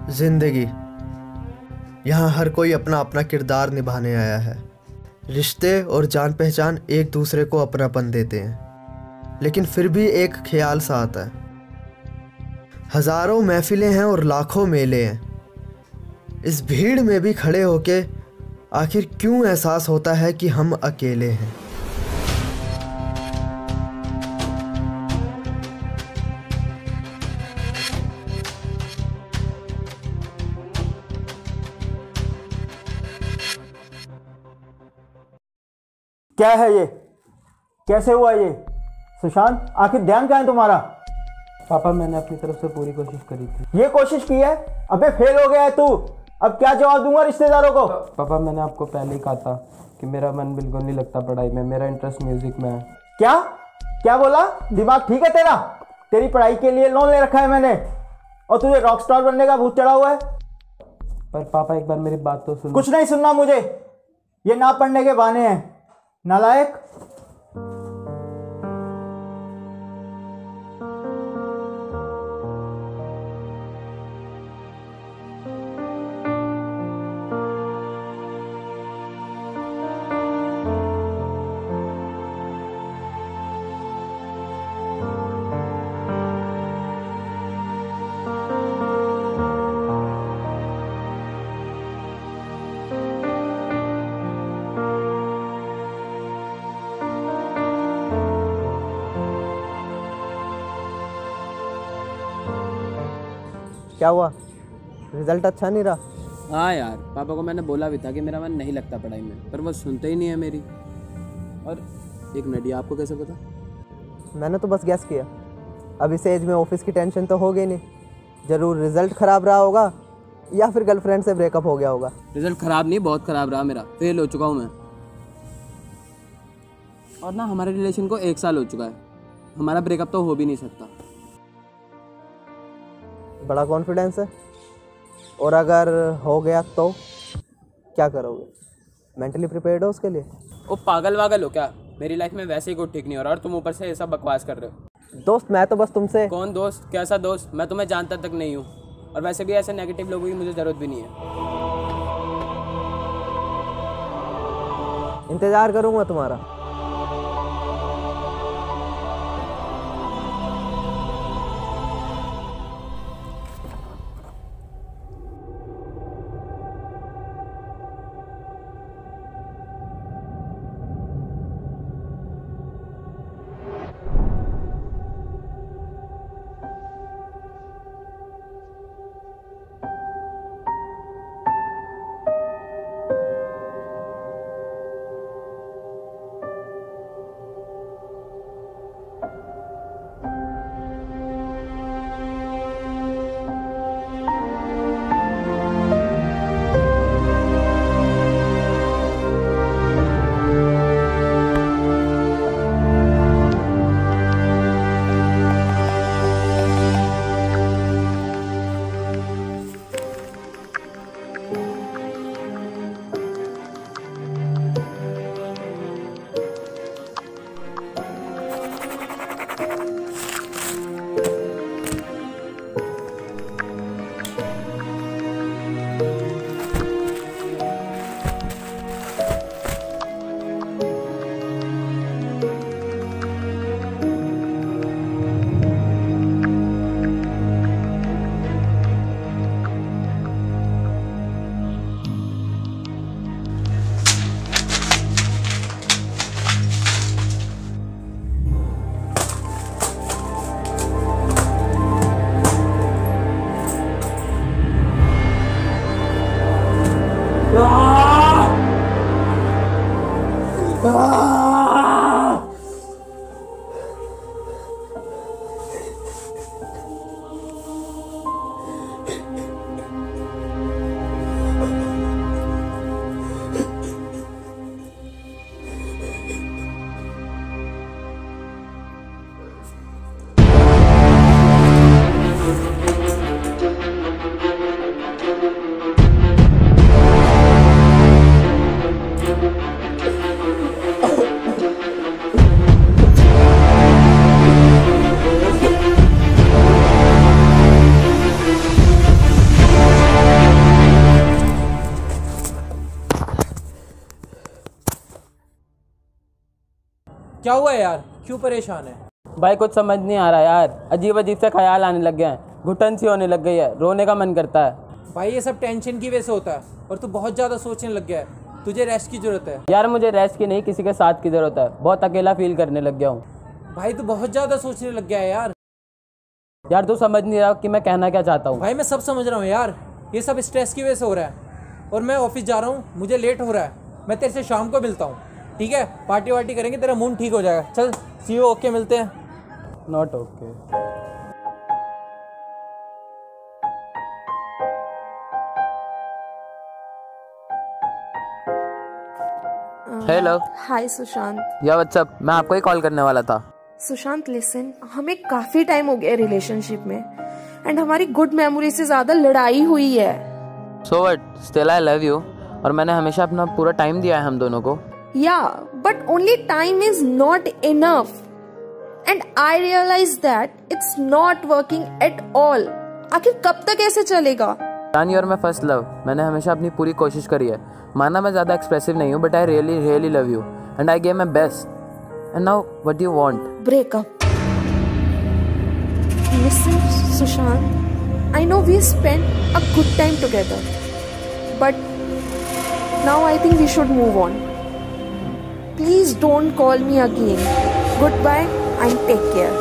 जिंदगी, यहाँ हर कोई अपना अपना किरदार निभाने आया है। रिश्ते और जान पहचान एक दूसरे को अपनापन देते हैं, लेकिन फिर भी एक ख्याल सा आता है। हजारों महफिलें हैं और लाखों मेले हैं, इस भीड़ में भी खड़े होके आखिर क्यों एहसास होता है कि हम अकेले हैं। क्या है ये? कैसे हुआ ये? सुशांत, आखिर ध्यान कहाँ है तुम्हारा? पापा, मैंने अपनी तरफ से पूरी कोशिश करी थी। ये कोशिश की है? अबे फेल हो गया है तू। अब क्या जवाब दूंगा रिश्तेदारों को? पापा, मैंने आपको पहले ही कहा था कि मेरा मन बिल्कुल नहीं लगता पढ़ाई में, मेरा इंटरेस्ट म्यूजिक में है। क्या क्या बोला? दिमाग ठीक है तेरा? तेरी पढ़ाई के लिए लोन ले रखा है मैंने, और तुझे रॉक स्टार बनने का भूत चढ़ा हुआ है। पर पापा, एक बार मेरी बात तो सुनो। कुछ नहीं सुनना मुझे, ये ना पढ़ने के बहाने हैं, नालायक। क्या हुआ? रिजल्ट अच्छा नहीं रहा? हाँ यार, पापा को मैंने बोला भी था कि मेरा मन नहीं लगता पढ़ाई में, पर वो सुनते ही नहीं है मेरी। और एक मिनट, ये आपको कैसे पता? मैंने तो बस गैस किया। अब इस एज में ऑफिस की टेंशन तो हो गई नहीं। जरूर रिजल्ट खराब रहा होगा या फिर गर्लफ्रेंड से ब्रेकअप हो गया होगा। रिजल्ट खराब नहीं, बहुत खराब रहा मेरा, फेल हो चुका हूँ मैं। और ना, हमारे रिलेशन को 1 साल हो चुका है, हमारा ब्रेकअप तो हो भी नहीं सकता। बड़ा कॉन्फिडेंस है। और अगर हो गया तो क्या करोगे? मेंटली प्रिपेयर्ड हो उसके लिए? ओ पागल वागल हो क्या? मेरी लाइफ में वैसे ही कुछ ठीक नहीं हो रहा और तुम ऊपर से ऐसा बकवास कर रहे हो। दोस्त, मैं तो बस तुमसे। कौन दोस्त? कैसा दोस्त? मैं तुम्हें जानता तक नहीं हूँ, और वैसे भी ऐसे नेगेटिव लोगों की मुझे ज़रूरत भी नहीं है। इंतज़ार करूँगा तुम्हारा। क्या हुआ है यार, क्यों परेशान है? भाई कुछ समझ नहीं आ रहा यार, अजीब अजीब से ख्याल आने लग गए हैं, घुटन सी होने लग गई है, रोने का मन करता है। भाई ये सब टेंशन की वजह से होता है और तू बहुत ज़्यादा सोचने लग गया है। तुझे रेस्ट की ज़रूरत है। यार मुझे रेस्ट की नहीं, किसी के साथ की ज़रूरत है, बहुत अकेला फील करने लग गया हूँ। भाई तू बहुत ज़्यादा सोचने लग गया है यार। यार तू समझ नहीं रहा कि मैं कहना क्या चाहता हूँ। भाई मैं सब समझ रहा हूँ यार, ये सब स्ट्रेस की वजह से हो रहा है और मैं ऑफिस जा रहा हूँ, मुझे लेट हो रहा है। मैं तेरे से शाम को मिलता हूँ, ठीक है? पार्टी वार्टी करेंगे, तेरा मूड ठीक हो जाएगा। चल सी यू, ओके, मिलते हैं। Not okay. हेलो। हाय सुशांत। या व्हाट्सअप, मैं आपको ही कॉल करने वाला था। सुशांत लिसन, हमें काफी टाइम हो गया रिलेशनशिप में एंड हमारी गुड मेमोरी से ज्यादा लड़ाई हुई है। So what, still I love you और मैंने हमेशा अपना पूरा टाइम दिया है हम दोनों को। या but only time is not enough and I realise that it's not working at all. आखिर कब तक ऐसे चलेगा? जान, you are my first love. मैंने हमेशा अपनी पूरी कोशिश करी है। माना मैं ज्यादा एक्सप्रेसिव नहीं हूँ, but I really really love you and I give my best. And now what do you want? Breakup. Listen, Sushant, I know we spent a good time together, but now I think we should move on. Please don't call me again. Goodbye and take care.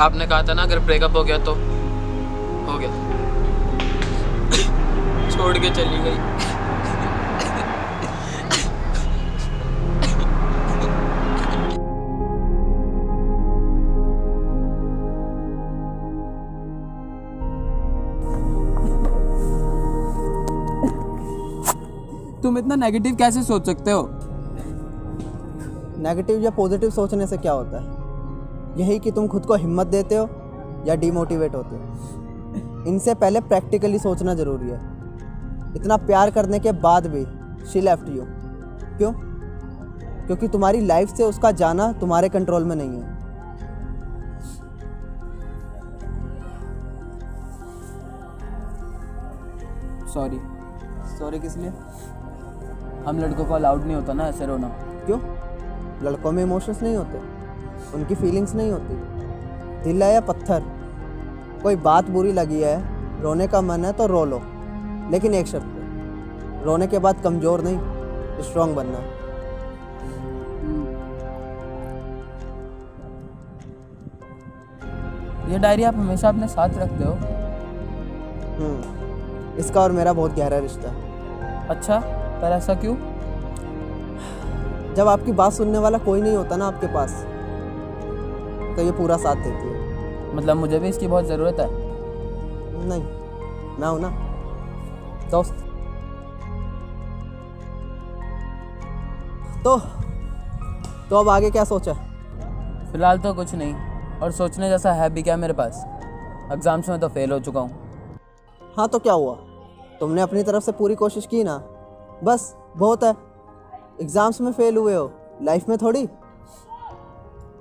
आपने कहा था ना अगर breakup हो गया तो हो गया। छोड़ के चली गई। तुम इतना नेगेटिव कैसे सोच सकते हो? नेगेटिव या पॉजिटिव सोचने से क्या होता है? यही कि तुम खुद को हिम्मत देते हो या डिमोटिवेट होते हो। इनसे पहले प्रैक्टिकली सोचना ज़रूरी है। इतना प्यार करने के बाद भी शी लेफ्ट यू। क्यों? क्योंकि तुम्हारी लाइफ से उसका जाना तुम्हारे कंट्रोल में नहीं है। सॉरी। सॉरी किस लिए? हम लड़कों को अलाउड नहीं होता ना ऐसे रोना। क्यों? लड़कों में इमोशंस नहीं होते, उनकी फीलिंग्स नहीं होती। दिल है या पत्थर? कोई बात बुरी लगी है, रोने का मन है तो रो लो, लेकिन एक शर्त पे, रोने के बाद कमज़ोर नहीं, स्ट्रांग बनना। ये डायरी आप हमेशा अपने साथ रखते हो? इसका और मेरा बहुत गहरा रिश्ता है। अच्छा, पर ऐसा क्यों? जब आपकी बात सुनने वाला कोई नहीं होता ना आपके पास, तो ये पूरा साथ देती है। मतलब मुझे भी इसकी बहुत ज़रूरत है। नहीं, मैं हूं ना दोस्त। तो अब आगे क्या सोचा? फिलहाल तो कुछ नहीं, और सोचने जैसा है भी क्या मेरे पास? एग्जाम्स में तो फेल हो चुका हूँ। हाँ तो क्या हुआ? तुमने अपनी तरफ से पूरी कोशिश की ना, बस बहुत है। एग्जाम्स में फेल हुए हो, लाइफ में थोड़ी।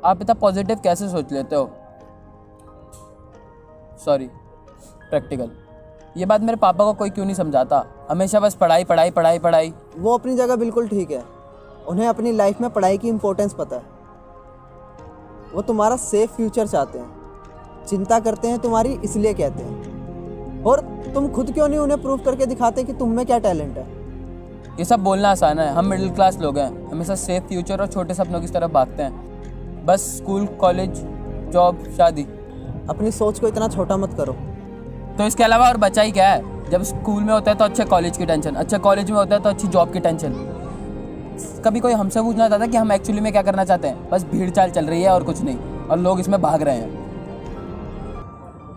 आप इतना पॉजिटिव कैसे सोच लेते हो? Sorry, practical. ये बात मेरे पापा को कोई क्यों नहीं समझाता? हमेशा बस पढ़ाई पढ़ाई पढ़ाई पढ़ाई। वो अपनी जगह बिल्कुल ठीक है, उन्हें अपनी लाइफ में पढ़ाई की इम्पोर्टेंस पता है। वो तुम्हारा सेफ फ्यूचर चाहते हैं, चिंता करते हैं तुम्हारी, इसलिए कहते हैं। और तुम खुद क्यों नहीं उन्हें प्रूव करके दिखाते कि तुम में क्या टैलेंट है? ये सब बोलना आसान है, हम मिडिल क्लास लोग हैं, हमेशा सेफ फ्यूचर और छोटे सपनों की तरफ भागते हैं। बस स्कूल, कॉलेज, जॉब, शादी। अपनी सोच को इतना छोटा मत करो। तो इसके अलावा और बचा ही क्या है? जब स्कूल में होता है तो अच्छे कॉलेज की टेंशन, अच्छे कॉलेज में होता है तो अच्छी जॉब की टेंशन। कभी कोई हमसे पूछना चाहता है कि हम एक्चुअली में क्या करना चाहते हैं? बस भीड़ चाल चल रही है और कुछ नहीं, और लोग इसमें भाग रहे हैं।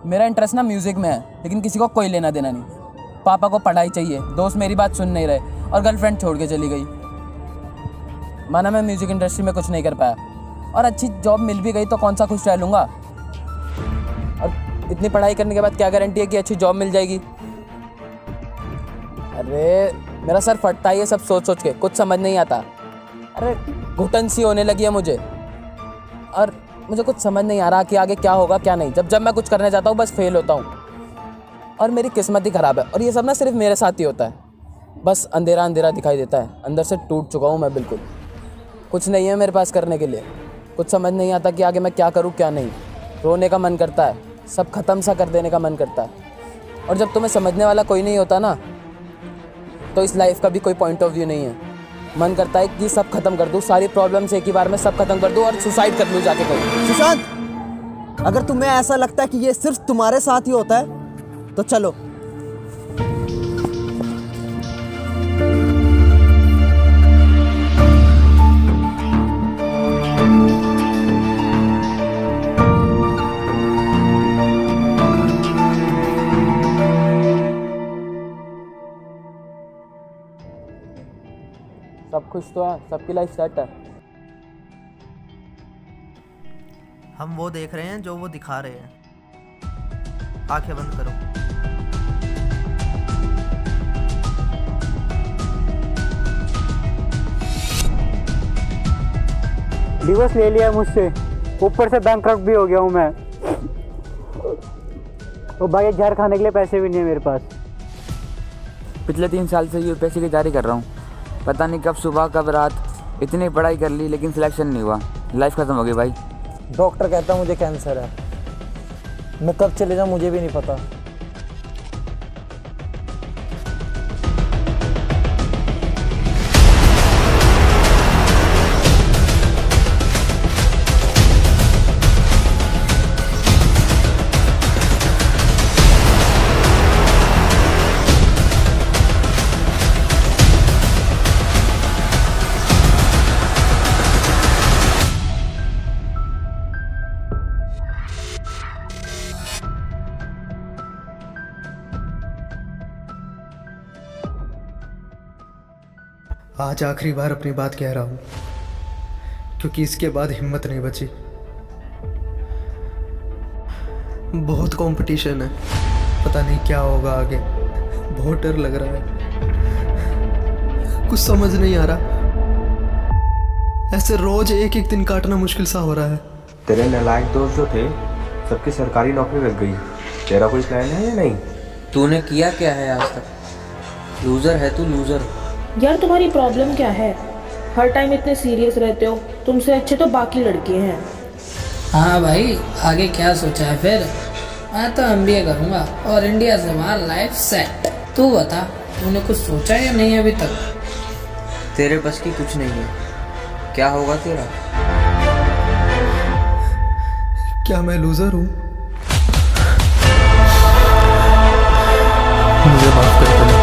मेरा इंटरेस्ट ना म्यूज़िक में है, लेकिन किसी को कोई लेना देना नहीं। पापा को पढ़ाई चाहिए, दोस्त मेरी बात सुन नहीं रहे और गर्लफ्रेंड छोड़ के चली गई। माना मैं म्यूज़िक इंडस्ट्री में कुछ नहीं कर पाया और अच्छी जॉब मिल भी गई तो कौन सा खुश रह लूँगा। और इतनी पढ़ाई करने के बाद क्या गारंटी है कि अच्छी जॉब मिल जाएगी। अरे मेरा सर फटता है ये सब सोच सोच के, कुछ समझ नहीं आता। अरे घुटन सी होने लगी है मुझे और मुझे कुछ समझ नहीं आ रहा कि आगे क्या होगा क्या नहीं। जब मैं कुछ करने जाता हूँ बस फेल होता हूँ और मेरी किस्मत ही ख़राब है। और ये सब ना सिर्फ मेरे साथ ही होता है, बस अंधेरा अंधेरा दिखाई देता है। अंदर से टूट चुका हूँ मैं बिल्कुल, कुछ नहीं है मेरे पास करने के लिए। कुछ समझ नहीं आता कि आगे मैं क्या करूँ क्या नहीं। रोने का मन करता है, सब ख़त्म सा कर देने का मन करता है। और जब तुम्हें समझने वाला कोई नहीं होता ना तो इस लाइफ का भी कोई पॉइंट ऑफ व्यू नहीं है। मन करता है कि सब खत्म कर दूँ, सारी प्रॉब्लम्स एक ही बार में सब खत्म कर दूँ और सुसाइड कर लूँ जाके कहीं। सुशांत, अगर तुम्हें ऐसा लगता है कि ये सिर्फ तुम्हारे साथ ही होता है तो चलो। सब खुश तो है, सबकी लाइफ सेट है। हम वो देख रहे हैं जो वो दिखा रहे हैं। आंखें बंद करो। डिवोर्स ले लिया है मुझसे, ऊपर से बैंकक्रप्ट भी हो गया हूँ मैं। और भाई जहर खाने के लिए पैसे भी नहीं है मेरे पास। पिछले 3 साल से यूपीएससी की तैयारी कर रहा हूँ। पता नहीं कब सुबह कब रात, इतनी पढ़ाई कर ली लेकिन सिलेक्शन नहीं हुआ। लाइफ ख़त्म हो गई भाई। डॉक्टर कहता मुझे कैंसर है, मैं कब चले जाऊँ मुझे भी नहीं पता। आज आखिरी बार अपनी बात कह रहा हूँ क्योंकि इसके बाद हिम्मत नहीं बची। बहुत कंपटीशन है, पता नहीं क्या होगा आगे। बहुत डर लग रहा है, कुछ समझ नहीं आ रहा। ऐसे रोज एक एक दिन काटना मुश्किल सा हो रहा है। तेरे नालायक दोस्त जो थे सबकी सरकारी नौकरी लग गई। तेरा कोई प्लान है या नहीं? तूने किया क्या है आज तक? लूज़र है तू, लूज़र। यार तुम्हारी प्रॉब्लम क्या है? हर टाइम इतने सीरियस रहते हो, तुमसे अच्छे तो बाकी लड़के हैं। हाँ भाई, आगे क्या सोचा है फिर? मैं तो MBA करूँगा और इंडिया से बाहर लाइफ सेट। तू बता, तूने कुछ सोचा या नहीं अभी तक? तेरे बस की कुछ नहीं है। क्या होगा तेरा? क्या मैं लूजर हूँ? मुझे माफ कर दो।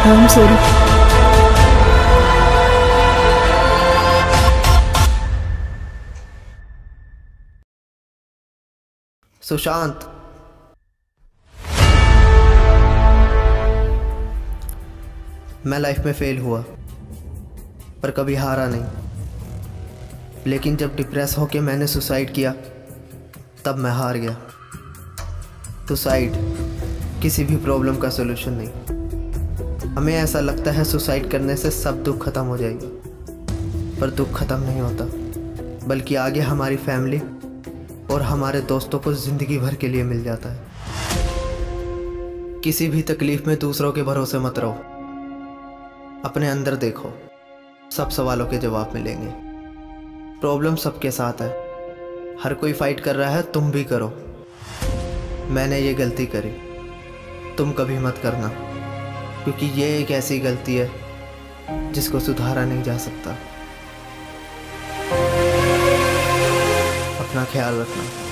I'm sorry. सुशांत, मैं लाइफ में फेल हुआ पर कभी हारा नहीं। लेकिन जब डिप्रेस होके मैंने सुसाइड किया तब मैं हार गया। सुसाइड किसी भी प्रॉब्लम का सलूशन नहीं। हमें ऐसा लगता है सुसाइड करने से सब दुख खत्म हो जाएगा, पर दुख खत्म नहीं होता, बल्कि आगे हमारी फैमिली और हमारे दोस्तों को ज़िंदगी भर के लिए मिल जाता है। किसी भी तकलीफ़ में दूसरों के भरोसे मत रहो, अपने अंदर देखो, सब सवालों के जवाब मिलेंगे। प्रॉब्लम सबके साथ है, हर कोई फाइट कर रहा है, तुम भी करो। मैंने ये गलती करी, तुम कभी मत करना, क्योंकि ये एक ऐसी गलती है जिसको सुधारा नहीं जा सकता। अपना ख्याल रखना।